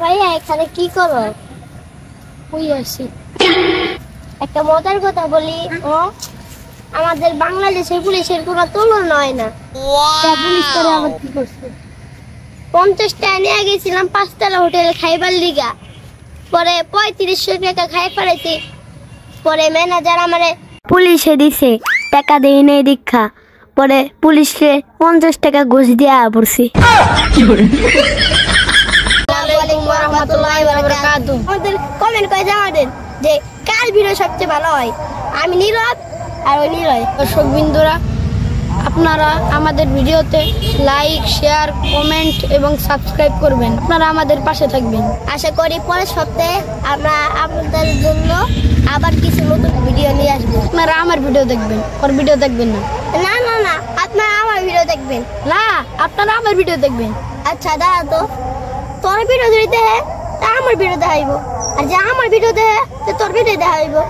ভাইয়া এখানে কি করো? ওই আসি একটা মজার কথা বলি, আমাদের বাংলাদেশের পুলিশের কোনো তুলনা হয় না। পুলিশ করে আবার কি করছে? 50 টাকা নিয়ে গেছিলাম 5 তলা হোটেলে খাইবার লিগা, পরে 3500 টাকা খাই পারাইছি। পরে ম্যানেজার আমারে পুলিশে দিছে, টাকা দেই নাই দীক্ষা। পরে পুলিশকে 50 টাকা ঘুষ দিয়া পড়ছি। আমাদের কমেন্ট করে জানাবেন যে কার ভিডিও সবচেয়ে ভালো হয়। আমি নীরব আর ওই নীরয়। দর্শক বিন্দুরা, আপনারা আমাদের ভিডিওতে লাইক, শেয়ার, কমেন্ট এবং সাবস্ক্রাইব করবেন। আপনারা আমাদের পাশে থাকবেন। আশা করি পরের সপ্তাহে আমরা আপনাদের জন্য আবার কিছু নতুন ভিডিও নিয়ে আসবো। আপনারা আমার ভিডিও দেখবেন, ওর ভিডিও দেখবেন না। না না না, আপনারা আমার ভিডিও দেখবেন। না, আপনারা আমার ভিডিও দেখবেন। আচ্ছা দাঁড়া তো, তোর ভিডিও যদি দেখে তা আমার ভিডিও দেখাইবো, আর যে আমার ভিডিও দেখে তোর ভিডিও দেখাইবো।